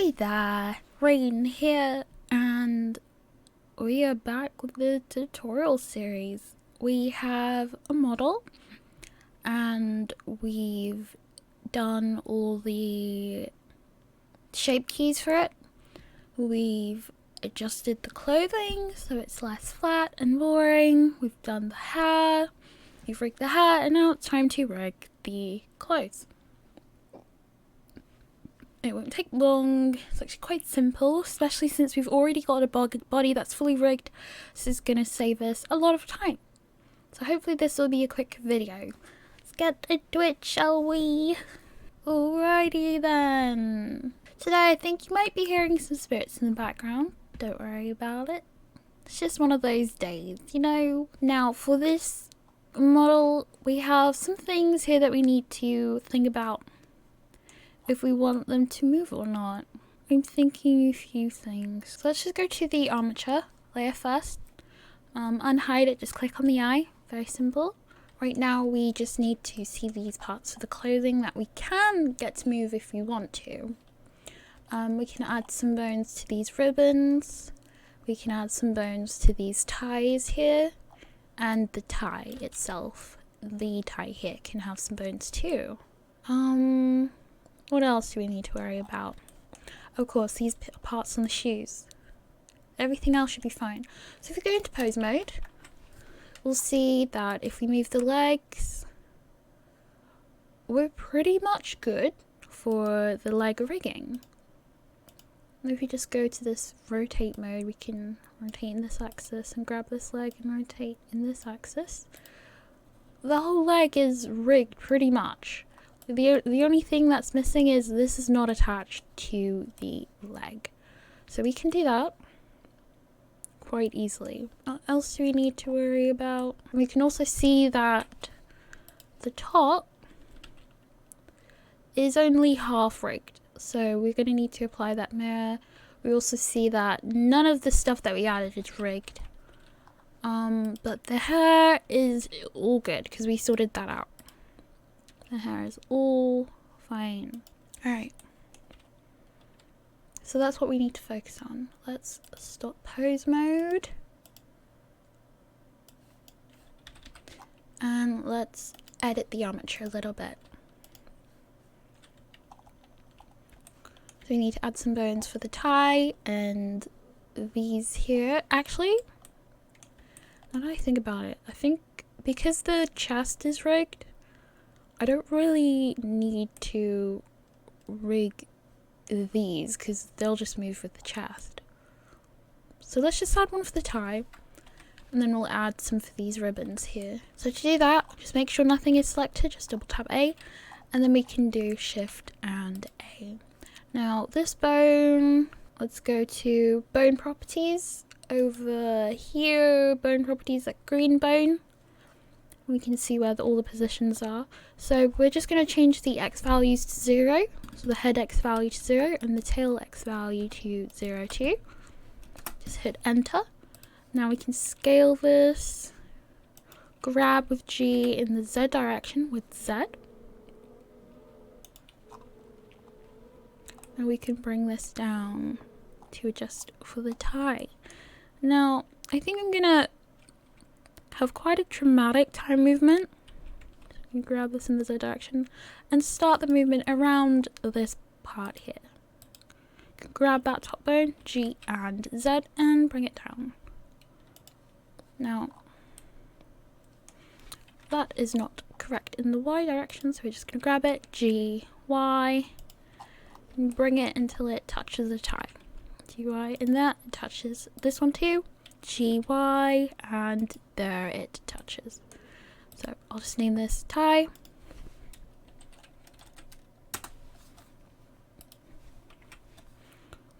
Oi there, Rain here, and we are back with the tutorial series. We have a model and we've done all the shape keys for it. We've adjusted the clothing so it's less flat and boring. We've done the hair, we've rigged the hair, and now it's time to rig the clothes. It won't take long. It's actually quite simple, especially since we've already got a body that's fully rigged. This is going to save us a lot of time. So hopefully this will be a quick video. Let's get into it, shall we? Alrighty then. Today I think you might be hearing some spirits in the background. Don't worry about it. It's just one of those days, you know. Now for this model, we have some things here that we need to think about if we want them to move or not. I'm thinking a few things. So let's just go to the armature layer first. Unhide it, just click on the eye. Very simple. Right now we just need to see these parts of the clothing that we can get to move if we want to. We can add some bones to these ribbons. We can add some bones to these ties here. And the tie itself, the tie here, can have some bones too. What else do we need to worry about? Of course, these parts on the shoes. Everything else should be fine. So if we go into pose mode, we'll see that if we move the legs, we're pretty much good for the leg rigging. And if we just go to this rotate mode, we can rotate in this axis and grab this leg and rotate in this axis. The whole leg is rigged pretty much. The only thing that's missing is this is not attached to the leg. So we can do that quite easily. What else do we need to worry about? We can also see that the top is only half rigged. So we're going to need to apply that mirror. We also see that none of the stuff that we added is rigged. But the hair is all good because we sorted that out. The hair is all fine. Alright. So that's what we need to focus on. Let's stop pose mode. And let's edit the armature a little bit. So we need to add some bones for the tie and these here. Actually, now that I think about it, I think because the chest is rigged, I don't really need to rig these because they'll just move with the chest. So let's just add one for the tie and then we'll add some for these ribbons here. So to do that, just make sure nothing is selected, just double tap A and then we can do Shift and A. Now this bone, let's go to bone properties. Over here, bone properties, that green bone. We can see where all the positions are. So we're just going to change the X values to 0. So the head X value to 0 and the tail X value to 0 too. Just hit enter. Now we can scale this. Grab with G in the Z direction with Z. And we can bring this down to adjust for the tie. Now, I think I'm going to have quite a dramatic tie movement. So you can grab this in the Z direction and start the movement around this part here. You can grab that top bone, G and Z, and bring it down. Now, that is not correct in the Y direction, so we're just going to grab it, G, Y, and bring it until it touches the tie. G, Y, and that touches this one too. G, Y, and there it touches. So I'll just name this tie.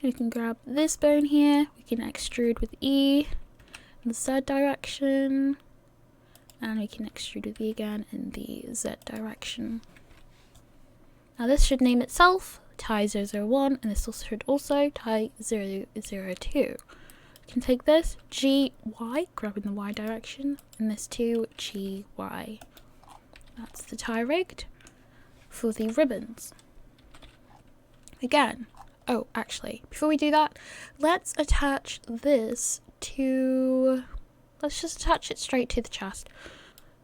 We can grab this bone here. We can extrude with E in the Z direction. And we can extrude with E again in the Z direction. Now this should name itself tie 001 and this should also tie 002. Can take this G, Y, grabbing the Y direction, and this too, G, Y. That's the tie rigged for the ribbons. Again, Oh, actually, before we do that, let's attach this to, let's just attach it straight to the chest.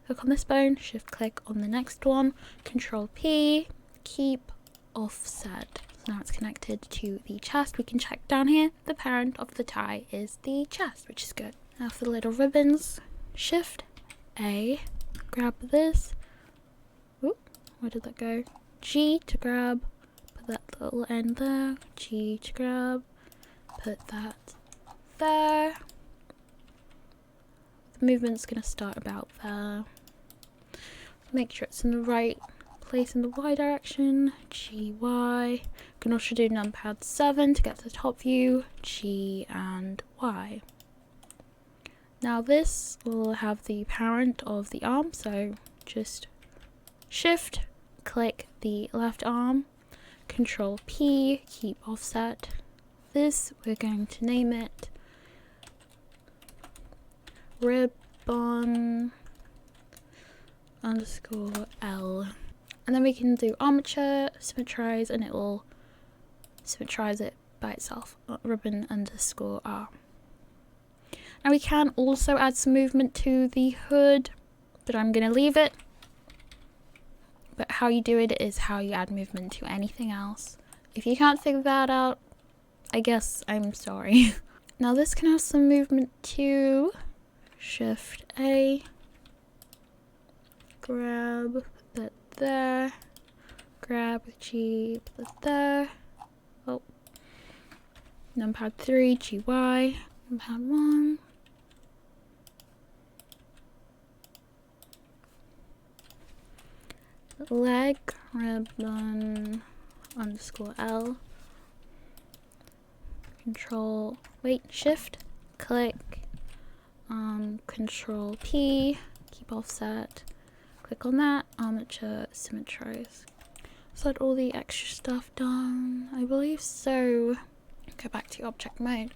Click on this bone, shift click on the next one, Control P, keep offset. So now it's connected to the chest. We can check down here, the parent of the tie is the chest, which is good. Now for the little ribbons, shift A, grab this. Ooh, where did that go? G to grab, put that little end there. G to grab, put that there. The movement's gonna start about there. Make sure it's in the right place in the Y direction. G, Y. You can also do numpad 7 to get to the top view. G and Y. Now this will have the parent of the arm, so just shift, click the left arm, Control P, keep offset. This, we're going to name it ribbon underscore L. And then we can do armature, symmetrize, and it will symmetrize it by itself, ribbon underscore R. Now we can also add some movement to the hood, but I'm going to leave it. But how you do it is how you add movement to anything else. If you can't figure that out, I guess I'm sorry. Now this can have some movement too. Shift A, grab that there, grab G, put that there. Oh, numpad 3, GY, numpad 1. Leg, ribbon underscore L. Control, wait, shift, click, Control P, keep offset, click on that, armature, symmetrize. Is that all the extra stuff done? I believe so. Go back to object mode.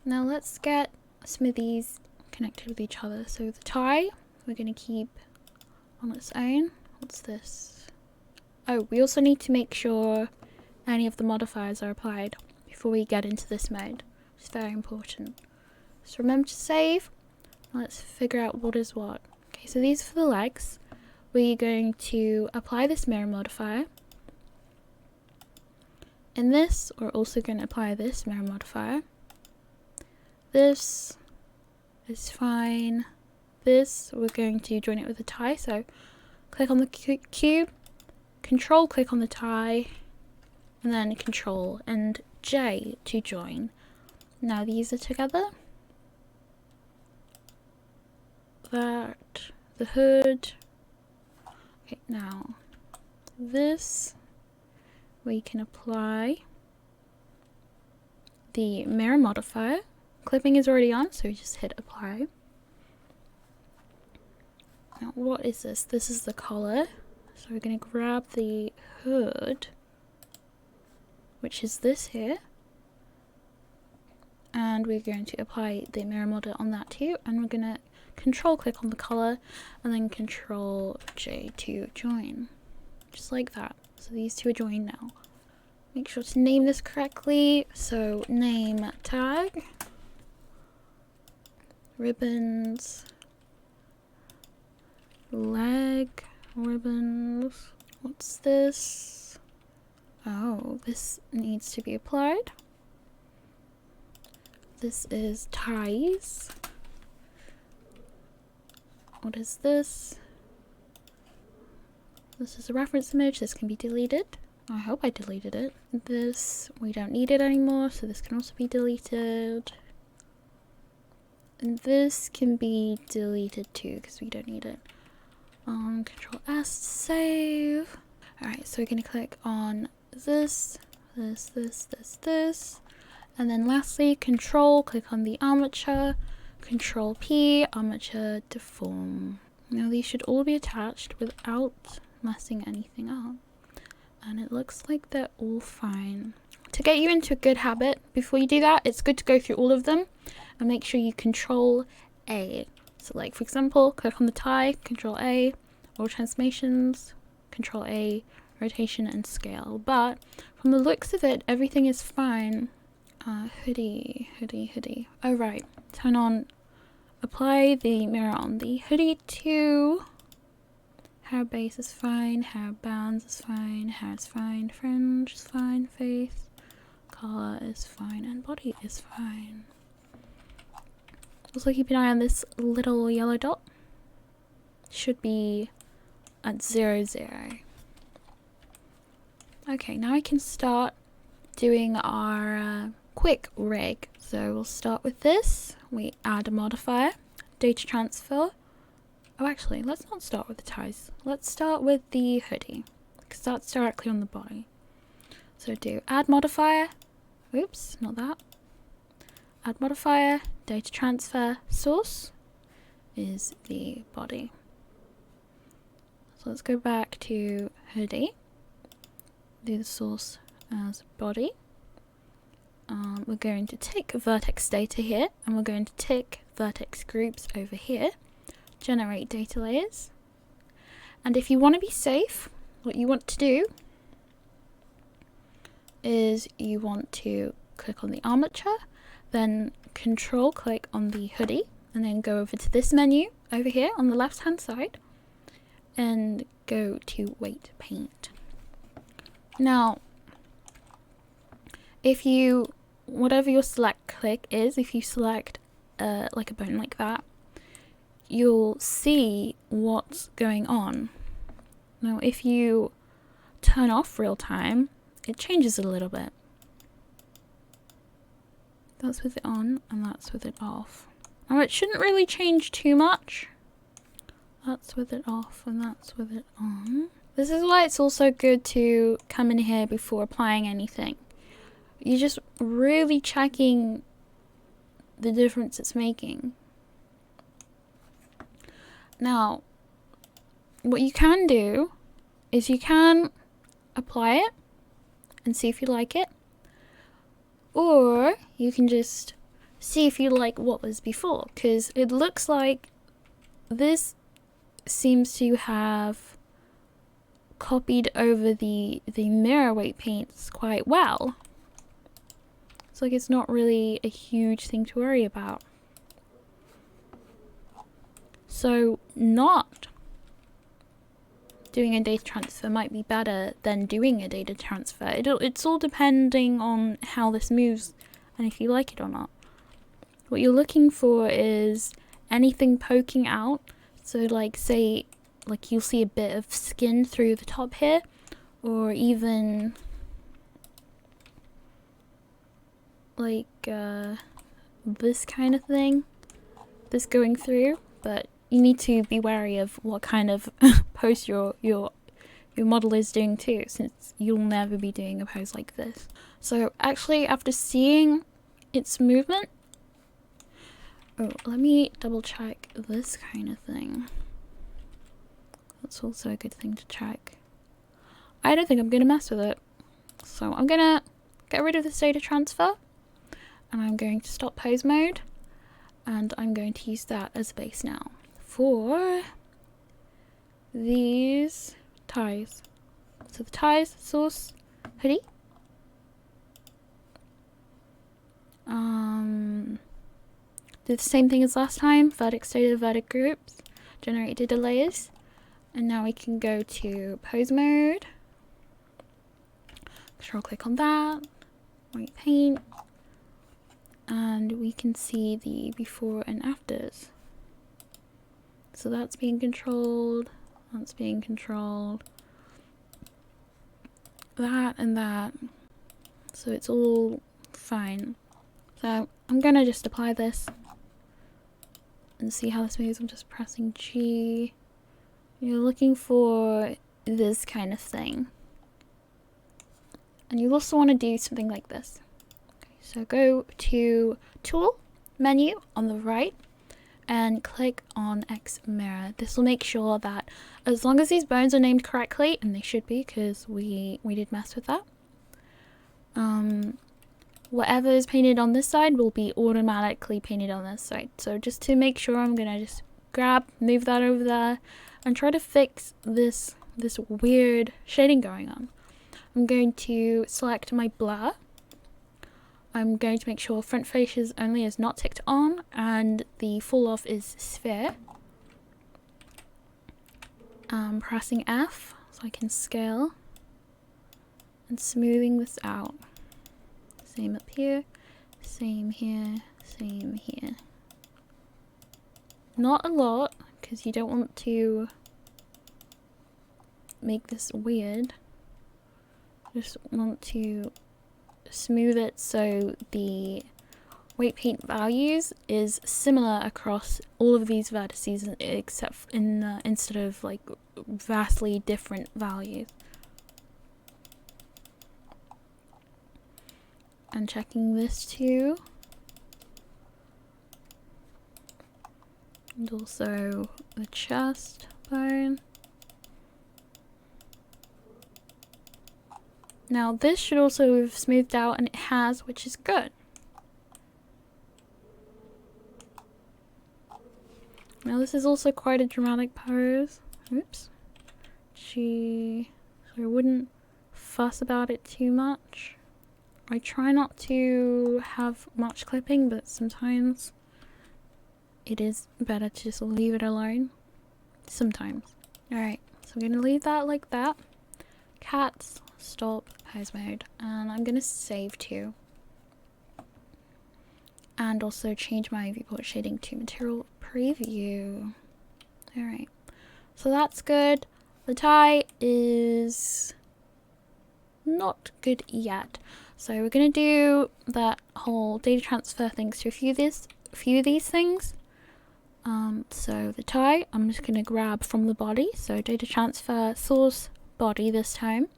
Now let's get some of these connected with each other. So the tie, we're going to keep on its own. What's this? Oh, we also need to make sure any of the modifiers are applied before we get into this mode. It's very important. So remember to save. Let's figure out what is what. Okay, so these are for the legs. We're going to apply this mirror modifier. In this, we're also going to apply this mirror modifier. This is fine. This, we're going to join it with a tie. So click on the cube, Control click on the tie, and then Control and J to join. Now these are together. That, the hood. Okay, now this, we can apply the mirror modifier. Clipping is already on, so we just hit apply. Now what is this? This is the collar. So we're going to grab the hood, which is this here, and we're going to apply the mirror model on that too, and we're going to Control click on the color and then Control J to join, just like that. So these two are joined now. Make sure to name this correctly. So name tag, ribbons, leg, ribbons. What's this? Oh, this needs to be applied. This is ties. What is this? This is a reference image. This can be deleted. I hope I deleted it. This, we don't need it anymore, so this can also be deleted. And this can be deleted too, because we don't need it. Control S to save. Alright, so we're going to click on this, this. And then lastly, Control, click on the armature, Control P, armature deform. Now these should all be attached without messing anything up. And it looks like they're all fine. To get you into a good habit, before you do that, it's good to go through all of them and make sure you Control A. So like for example, click on the tie, Control A, all transformations, Control A, rotation and scale, but from the looks of it, everything is fine. Hoodie. Oh right, turn on, apply the mirror on the hoodie too. Hair base is fine, hair bands is fine, hair is fine, fringe is fine, face, color is fine, and body is fine. Also keep an eye on this little yellow dot. Should be at 0, 0. Okay, now I can start doing our quick rig. So we'll start with this. We add a modifier, data transfer. Oh, actually, let's not start with the ties. Let's start with the hoodie, because that's directly on the body. So do add modifier. Oops, not that. Add modifier, data transfer, source is the body. So let's go back to hoodie, do the source as body. We're going to tick vertex data here, and we're going to tick vertex groups over here, generate data layers. And if you want to be safe, what you want to do is you want to click on the armature, then control click on the hoodie, and then go over to this menu over here on the left hand side and go to weight paint. Now, if you, whatever your select click is, if you select like a bone like that, you'll see what's going on. Now, if you turn off real time, it changes a little bit. That's with it on, and that's with it off. Now, it shouldn't really change too much. That's with it off, and that's with it on. This is why it's also good to come in here before applying anything. You're just really checking the difference it's making. Now, what you can do is you can apply it and see if you like it, or you can just see if you like what was before, because it looks like this seems to have copied over the mirror weight paints quite well. It's like it's not really a huge thing to worry about. So not doing a data transfer might be better than doing a data transfer. It's all depending on how this moves and if you like it or not. What you're looking for is anything poking out. So like say, like you'll see a bit of skin through the top here, or even like this kind of thing, this going through, but you need to be wary of what kind of pose your model is doing too, since you'll never be doing a pose like this. So actually, after seeing its movement, oh, let me double check this kind of thing. That's also a good thing to check. I don't think I'm gonna mess with it, so I'm gonna get rid of this data transfer, and I'm going to stop pose mode, and I'm going to use that as a base now for these ties. So the ties, source, hoodie. Do the same thing as last time, vertex data, vertex groups, generate data layers, and now we can go to pose mode. Control click on that, white paint, and we can see the before and afters. So that's being controlled, that's being controlled, that and that, so it's all fine. So I'm gonna just apply this and see how this moves. I'm just pressing G. You're looking for this kind of thing, and you also want to do something like this. Okay, so go to Tool, Menu on the right, and click on X Mirror. This will make sure that as long as these bones are named correctly, and they should be because we did mess with that, whatever is painted on this side will be automatically painted on this side. So just to make sure, I'm gonna just move that over there and try to fix this this weird shading going on. I'm going to select my blur. I'm going to make sure front faces only is not ticked on and the fall off is sphere. I'm pressing F so I can scale and smoothing this out. Same up here, same here, same here. Not a lot because you don't want to make this weird. Just want to smooth it so the weight paint values is similar across all of these vertices except instead of like vastly different values. And checking this too. And also the chest bone. Now this should also have smoothed out, and it has, which is good. Now this is also quite a dramatic pose. Oops. So I wouldn't fuss about it too much. I try not to have much clipping, but sometimes it is better to just leave it alone. Sometimes. Alright, so I'm going to leave that like that. Cats, stop, pose mode. And I'm going to save too. And also change my viewport shading to material preview. Alright, so that's good. The tie is not good yet. So we're going to do that whole data transfer things to a few of these things. So the tie, I'm just going to grab from the body. So data transfer, source, body this time.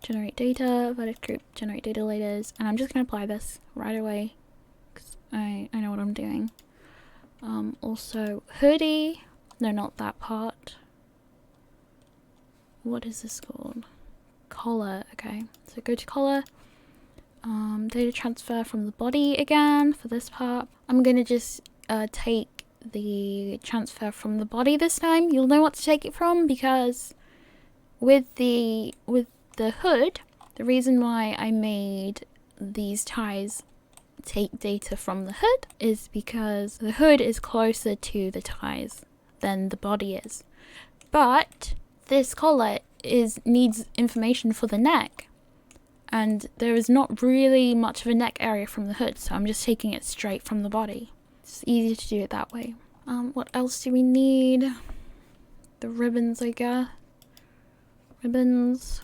Generate data, vertex group, generate data layers. And I'm just going to apply this right away because I know what I'm doing. Also hoodie, no, not that part. What is this called? Collar. Okay, so go to collar, data transfer from the body again for this part. I'm gonna just take the transfer from the body this time. You'll know what to take it from because with the hood, the reason why I made these ties take data from the hood is because the hood is closer to the ties than the body is, but this collar needs information for the neck, and there is not really much of a neck area from the hood, so I'm just taking it straight from the body. It's easier to do it that way. What else do we need? The ribbons, I guess. Ribbons.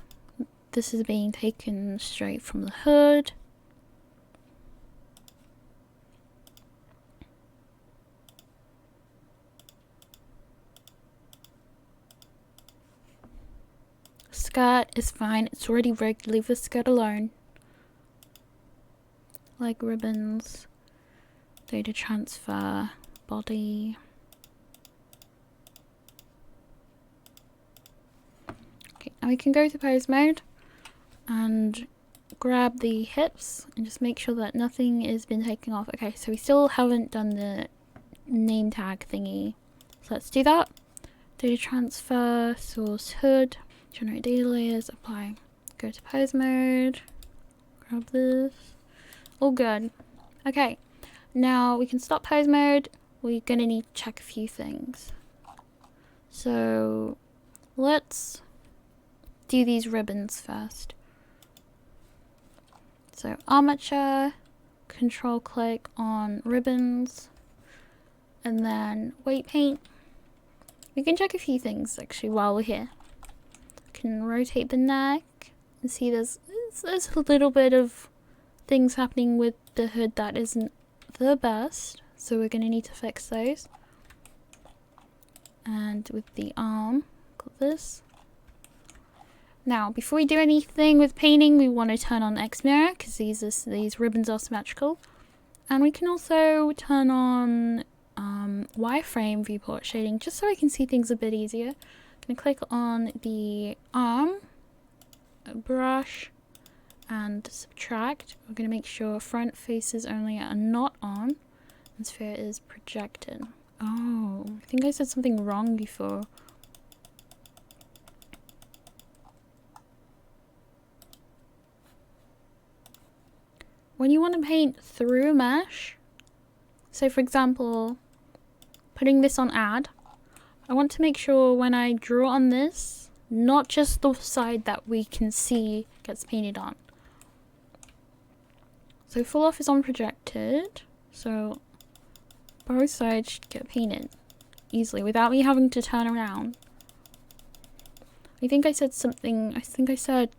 This is being taken straight from the hood. Skirt is fine, it's already rigged, leave the skirt alone. Like ribbons, data transfer, body. Okay, now we can go to pose mode and grab the hips and just make sure that nothing has been taken off. Okay, so we still haven't done the name tag thingy. So let's do that. Data transfer, source hood. Generate data layers, apply. Go to pose mode. Grab this. All good. Okay, now we can stop pose mode. We're gonna need to check a few things. So let's do these ribbons first. So armature, control click on ribbons, and then weight paint. We can check a few things actually while we're here. Can rotate the neck and see there's a little bit of things happening with the hood that isn't the best, so we're going to need to fix those. And with the arm, got this. Now before we do anything with painting, we want to turn on X mirror because these ribbons are symmetrical, and we can also turn on wireframe viewport shading just so I can see things a bit easier. I'm going to click on the arm, brush, and subtract. We're going to make sure front faces only are not on, and sphere is projected. Oh, I think I said something wrong before. when you want to paint through a mesh, so for example, putting this on add, I want to make sure when I draw on this, not just the side that we can see gets painted on. So full off is on projected, so both sides should get painted easily without me having to turn around. I think I said something, I think I said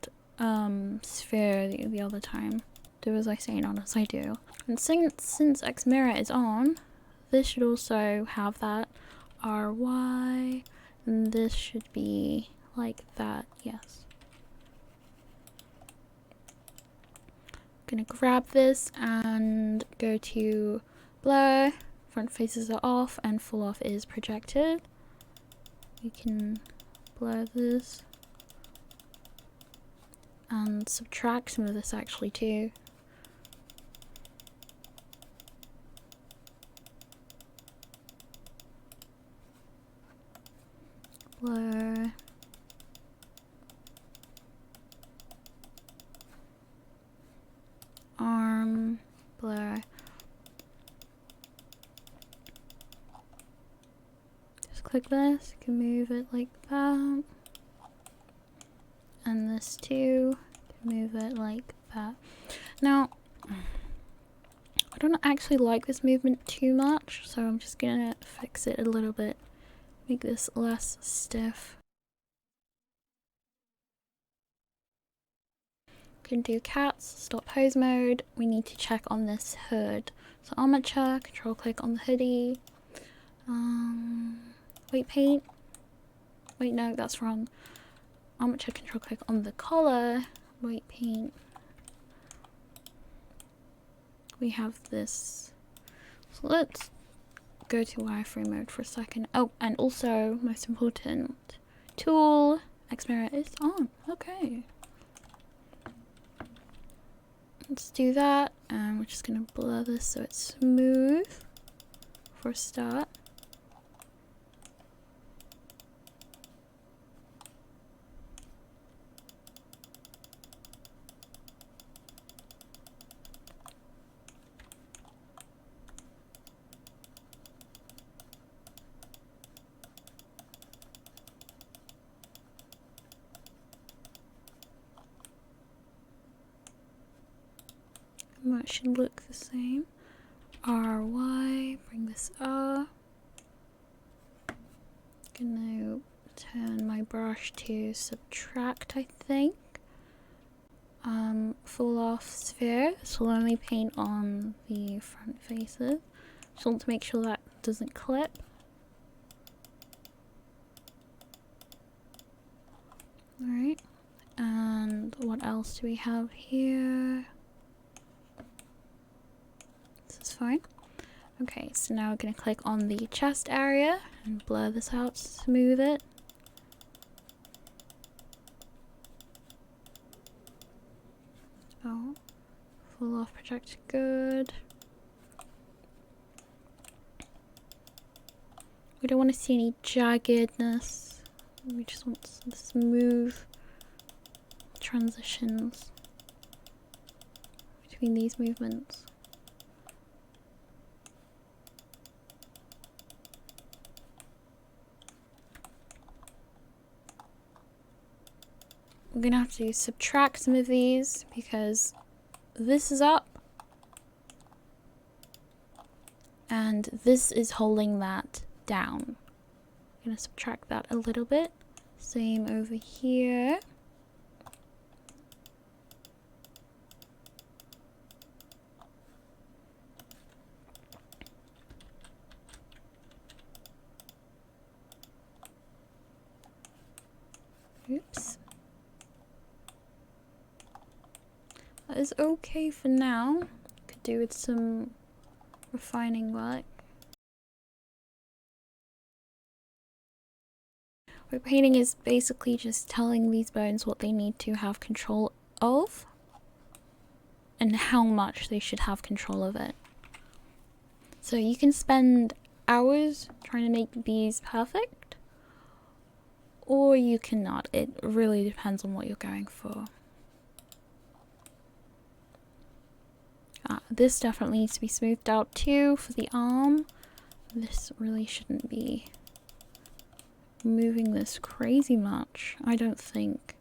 sphere the other time. Do as I say, not as I do. And since X mirror is on, this should also have that RY, and this should be like that, yes. Gonna grab this and go to blur, front faces are off and full off is projected. We can blur this and subtract some of this actually too. Blur. Arm, blur. Just click this, you can move it like that. And this too, you can move it like that. Now, I don't actually like this movement too much, so I'm just gonna fix it a little bit. Make this less stiff. Can do cats, stop pose mode. We need to check on this hood. So armature, control click on the hoodie. Weight paint. Wait, no, that's wrong. Armature, control click on the collar. Weight paint. We have this. So let's go to wireframe mode for a second. Oh, and also, most important, tool, X mirror is on. Okay. Let's do that, and we're just gonna blur this so it's smooth for a start. That should look the same. RY, bring this up. Gonna turn my brush to subtract, I think. Full off sphere, so we'll only paint on the front faces. Just want to make sure that doesn't clip. Alright, and what else do we have here? This is fine. Okay, so now we're going to click on the chest area and blur this out, smooth it. Oh, full off project, good. We don't want to see any jaggedness. We just want some smooth transitions between these movements. We're gonna have to subtract some of these because this is up and this is holding that down. I'm gonna subtract that a little bit. Same over here. Oops. That is okay for now. Could do with some refining work. Weight painting is basically just telling these bones what they need to have control of and how much they should have control of it. So you can spend hours trying to make these perfect, or you cannot. It really depends on what you're going for. this definitely needs to be smoothed out too for the arm. This really shouldn't be moving this crazy much. I don't think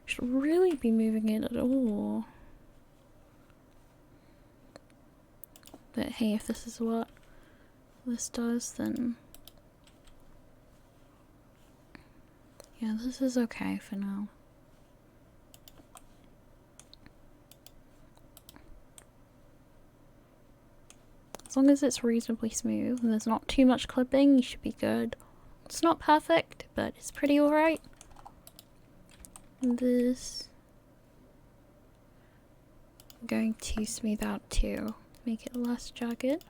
should really be moving it at all. But hey, if this is what this does, then yeah, this is okay for now. As long as it's reasonably smooth and there's not too much clipping, you should be good. It's not perfect, but it's pretty alright. This I'm going to smooth out too, make it less jagged.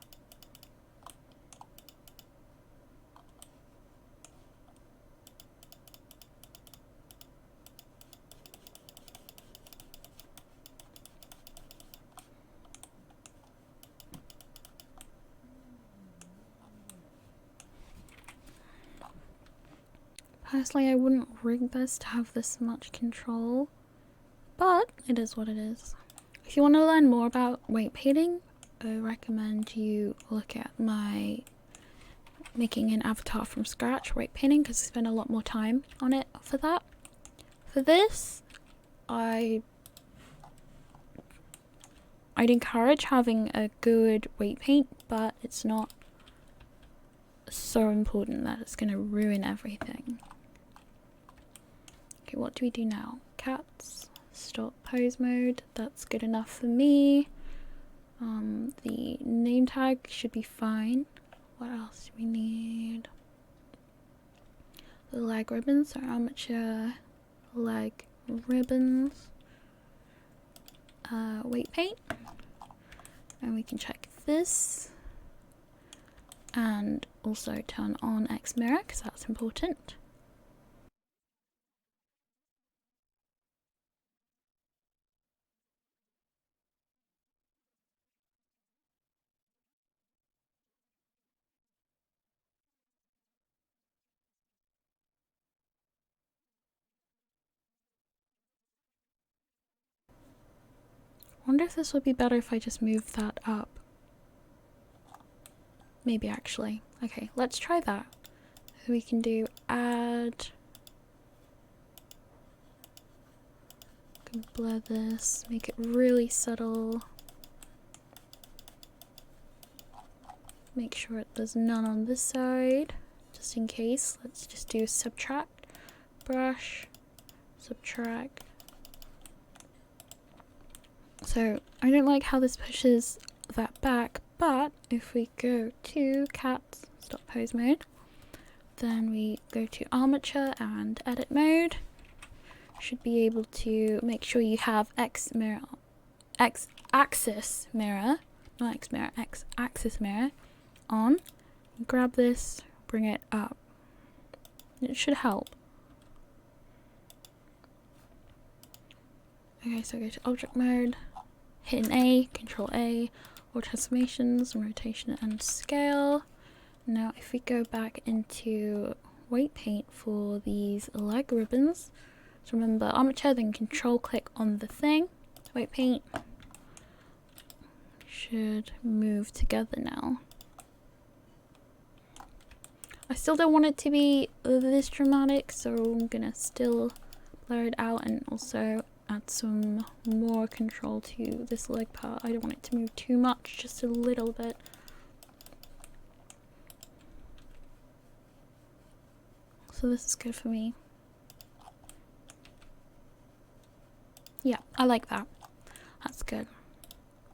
Personally, I wouldn't rig this to have this much control, but it is what it is. If you want to learn more about weight painting, I recommend you look at my making an avatar from scratch weight painting, because I spend a lot more time on it for that. For this, I'd encourage having a good weight paint, but it's not so important that it's going to ruin everything. Okay, what do we do now? Cats, stop pose mode, that's good enough for me. The name tag should be fine. What else do we need? The leg ribbons, so armature leg ribbons. Weight paint. And we can check this. And also turn on X mirror, because that's important. I wonder if this would be better if I just move that up. Maybe actually. Okay, let's try that. So we can do add. Can blur this, make it really subtle. Make sure there's none on this side, just in case. Let's just do subtract, brush, subtract. So I don't like how this pushes that back, but if we go to cats, stop pose mode, then we go to armature and edit mode, should be able to make sure you have X axis mirror on. Grab this, bring it up. It should help. Okay, so go to object mode, hit an A, control A, all transformations, rotation and scale. Now if we go back into weight paint for these leg ribbons, so remember armature, then control click on the thing, weight paint should move together now. I still don't want it to be this dramatic, so I'm gonna still blur it out and also add some more control to this leg part. I don't want it to move too much, just a little bit. So this is good for me. Yeah, I like that. That's good.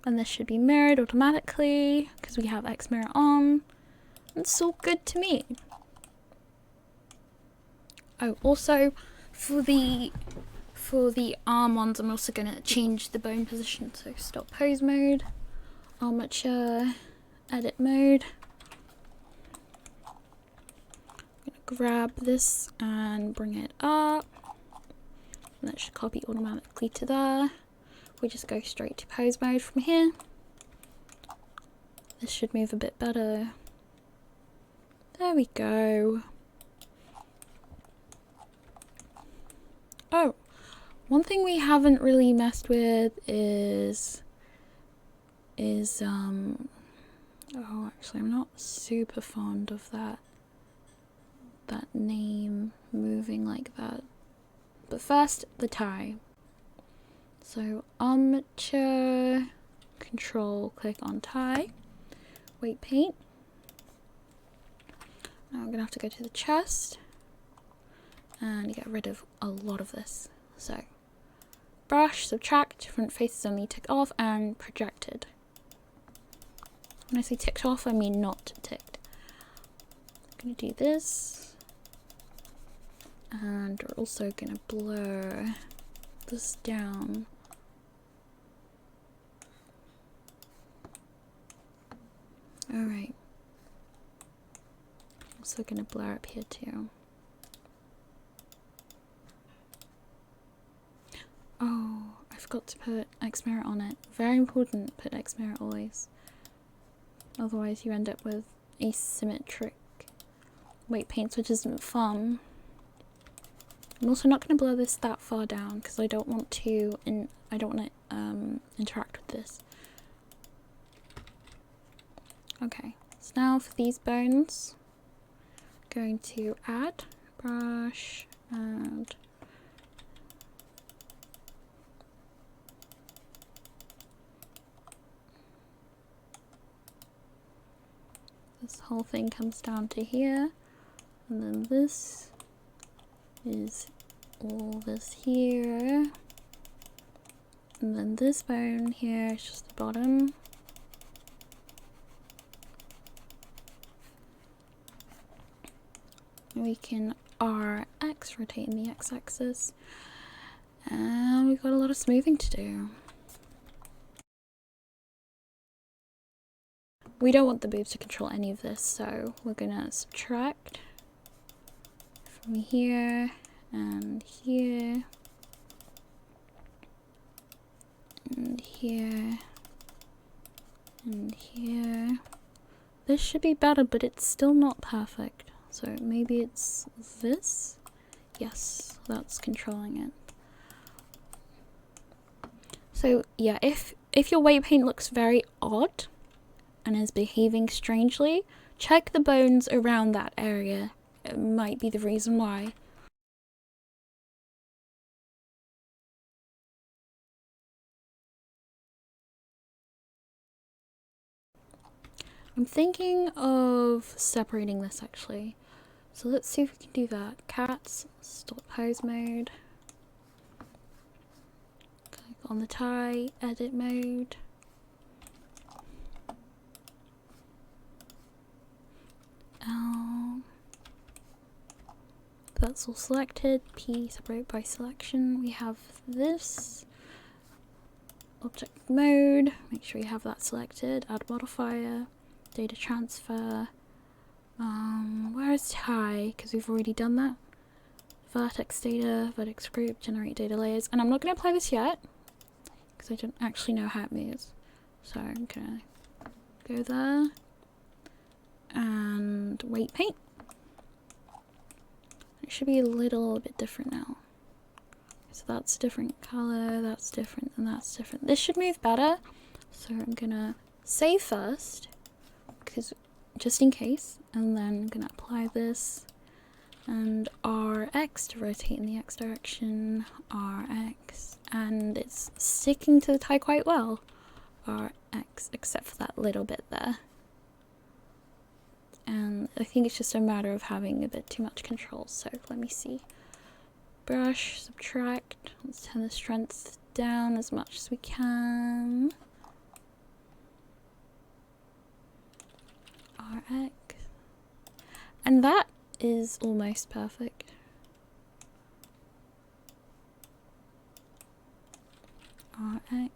And this should be mirrored automatically because we have X mirror on. It's all good to me. Oh, also for the arm ones, I'm also going to change the bone position. So stop pose mode, armature, edit mode. I'm going to grab this and bring it up. And that should copy automatically to there. We just go straight to pose mode from here. This should move a bit better. There we go. Oh, one thing we haven't really messed with is is oh, actually I'm not super fond of that name moving like that. But first, the tie. So armature, control, click on tie, weight paint. Now I'm gonna have to go to the chest and get rid of a lot of this. So brush, subtract, different faces only ticked off, and projected. When I say ticked off, I mean not ticked. I'm gonna do this, and we're also gonna blur this down. Alright. Also gonna blur up here too. Oh, I forgot to put X mirror on it. Very important, put X mirror always. Otherwise you end up with asymmetric weight paints, which isn't fun. I'm also not going to blur this that far down because I don't want to interact with this. Okay, so now for these bones, I'm going to add brush and this whole thing comes down to here, and then this is all this here, and then this bone here is just the bottom. We can RX, rotate in the x-axis, and we've got a lot of smoothing to do. We don't want the boobs to control any of this, so we're gonna subtract from here and here and here and here. This should be better, but it's still not perfect. So maybe it's this? Yes, that's controlling it. So yeah, if your weight paint looks very odd and is behaving strangely, check the bones around that area. It might be the reason why. I'm thinking of separating this actually. So let's see if we can do that. Cats, stop pose mode. Click on the tie, edit mode. That's all selected. P, separate by selection. We have this. Object mode, make sure you have that selected. Add modifier, data transfer. Where is tie? Because we've already done that. Vertex data, vertex group, generate data layers. And I'm not going to apply this yet because I don't actually know how it moves. So I'm going to go there and weight paint. It should be a little bit different now. So that's a different color, that's different, and that's different. This should move better. So I'm gonna save first, because just in case, and then I'm gonna apply this and RX to rotate in the X direction, RX, and it's sticking to the tie quite well. RX, except for that little bit there. And I think it's just a matter of having a bit too much control. So let me see. Brush, subtract. Let's turn the strength down as much as we can. RX. And that is almost perfect. RX.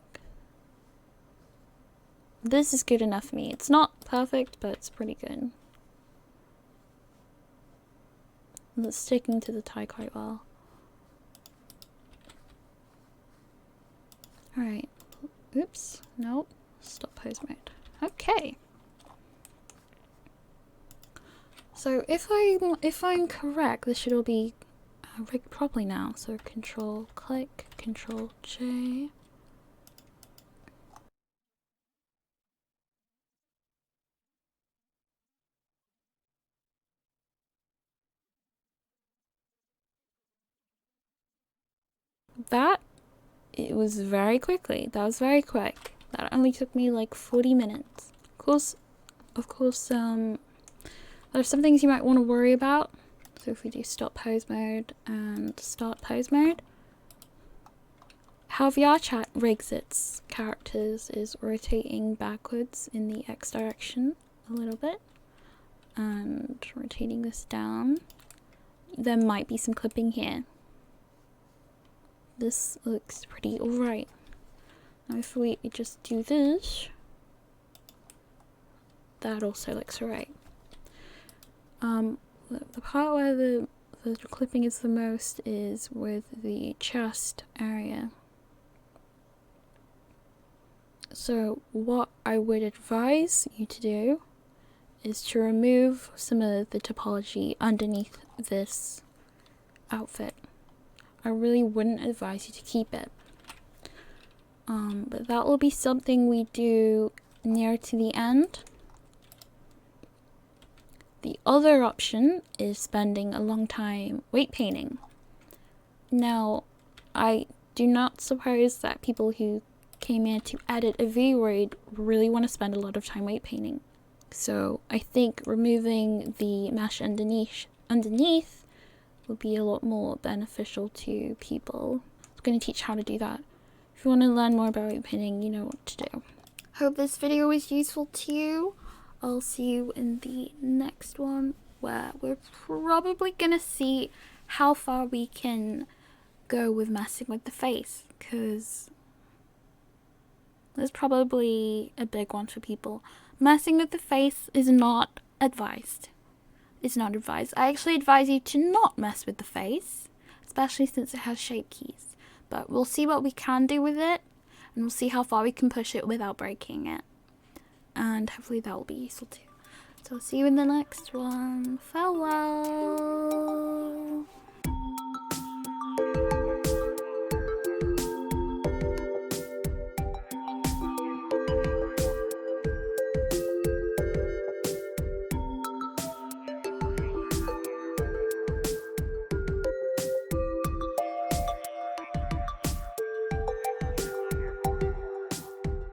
This is good enough for me. It's not perfect, but it's pretty good. And it's sticking to the tie quite well. Alright. Oops. Nope. Stop pose mode. Okay. So if I'm correct, this should all be rigged properly now. So control click, control J. that, it was very quickly. That was very quick. That only took me like 40 minutes. Of course, there's some things you might want to worry about. So if we do stop pose mode and start pose mode, how VRChat rigs its characters is rotating backwards in the X direction a little bit and rotating this down. There might be some clipping here. This looks pretty alright. Now if we just do this, that also looks alright. The part where the clipping is the most is with the chest area. So what I would advise you to do is to remove some of the topology underneath this outfit. I really wouldn't advise you to keep it. But that will be something we do near to the end. The other option is spending a long time weight painting. Now, I do not suppose that people who came here to edit a Vroid really want to spend a lot of time weight painting. So I think removing the mesh underneath will be a lot more beneficial to people. I'm going to teach how to do that. If you want to learn more about weight painting, you know what to do. Hope this video was useful to you. I'll see you in the next one, where we're probably gonna see how far we can go with messing with the face, because that's probably a big one for people. Messing with the face is not advised. It's not advised. I actually advise you to not mess with the face, especially since it has shape keys. But we'll see what we can do with it, and we'll see how far we can push it without breaking it. And hopefully that will be useful too. So I'll see you in the next one. Farewell.